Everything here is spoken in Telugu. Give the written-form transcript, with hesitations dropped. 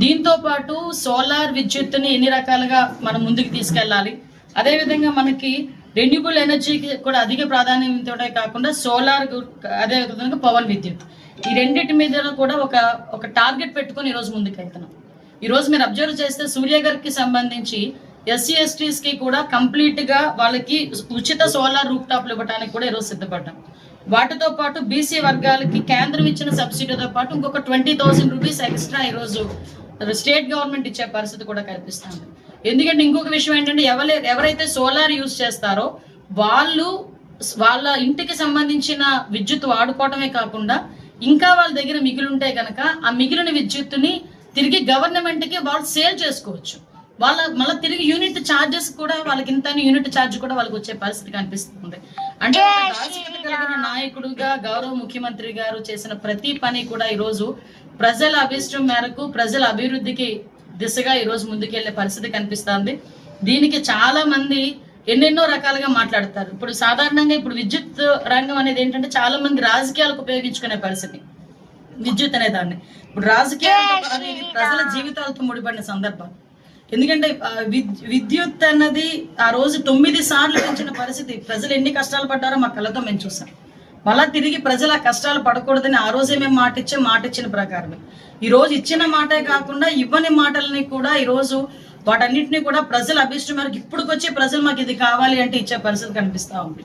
దీంతో పాటు సోలార్ విద్యుత్తుని ఎన్ని రకాలుగా మనం ముందుకు తీసుకెళ్ళాలి, అదేవిధంగా మనకి రెన్యూబుల్ ఎనర్జీకి కూడా అధిక ప్రాధాన్యత కాకుండా సోలార్, అదేవిధంగా పవన్ విద్యుత్, ఈ రెండింటి మీద కూడా ఒక టార్గెట్ పెట్టుకొని ఈరోజు ముందుకు వెళ్తున్నాం. ఈరోజు మీరు అబ్జర్వ్ చేస్తే సూర్య గారికి సంబంధించి ఎస్సీ ఎస్టీస్కి కూడా కంప్లీట్గా వాళ్ళకి ఉచిత సోలార్ రూఫ్ టాప్లు ఇవ్వడానికి కూడా ఈరోజు సిద్ధపడ్డాం. వాటితో పాటు బీసీ వర్గాలకి కేంద్రం ఇచ్చిన సబ్సిడీతో పాటు ఇంకొక 20,000 రూపీస్ ఎక్స్ట్రా ఈరోజు స్టేట్ గవర్నమెంట్ ఇచ్చే పరిస్థితి కూడా కల్పిస్తుంది. ఎందుకంటే ఇంకొక విషయం ఏంటంటే ఎవరైతే సోలార్ యూజ్ చేస్తారో వాళ్ళు వాళ్ళ ఇంటికి సంబంధించిన విద్యుత్ వాడుకోవడమే కాకుండా ఇంకా వాళ్ళ దగ్గర మిగిలింటే కనుక ఆ మిగిలిన విద్యుత్తుని తిరిగి గవర్నమెంట్కి వాళ్ళు సేల్ చేసుకోవచ్చు. మళ్ళీ తిరిగి యూనిట్ ఛార్జెస్ కూడా వాళ్ళకి ఇంత యూనిట్ ఛార్జ్ కూడా వాళ్ళకి వచ్చే పరిస్థితి కనిపిస్తుంది. అంటే రాజకీయ కలిగిన నాయకుడుగా గౌరవ ముఖ్యమంత్రి గారు చేసిన ప్రతి పని కూడా ఈరోజు ప్రజల అభిష్టం మేరకు ప్రజల అభివృద్ధికి దిశగా ఈరోజు ముందుకెళ్లే పరిస్థితి కనిపిస్తుంది. దీనికి చాలా మంది ఎన్నెన్నో రకాలుగా మాట్లాడతారు. ఇప్పుడు సాధారణంగా ఇప్పుడు విద్యుత్ రంగం అనేది ఏంటంటే చాలా మంది రాజకీయాలకు ఉపయోగించుకునే పరిస్థితి విద్యుత్ అనే దాన్ని. ఇప్పుడు రాజకీయాలు అనేది ప్రజల జీవితాలతో ముడిపడిన సందర్భం. ఎందుకంటే విద్యుత్ అన్నది ఆ రోజు 9 సార్లు పెంచిన పరిస్థితి, ప్రజలు ఎన్ని కష్టాలు పడ్డారో మా కళ్ళతో మేము చూసాం. మళ్ళా తిరిగి ప్రజలు ఆ కష్టాలు పడకూడదని ఆ రోజే మేము మాట ఇచ్చిన ప్రకారమే ఈ రోజు ఇచ్చిన మాటే కాకుండా ఇవ్వని మాటలని కూడా ఈరోజు వాటన్నిటిని కూడా ప్రజల అభిష్టం మేరకు ఇప్పుడుకొచ్చి ప్రజలు మాకు ఇది కావాలి అంటే ఇచ్చే పరిస్థితి కనిపిస్తా ఉంది.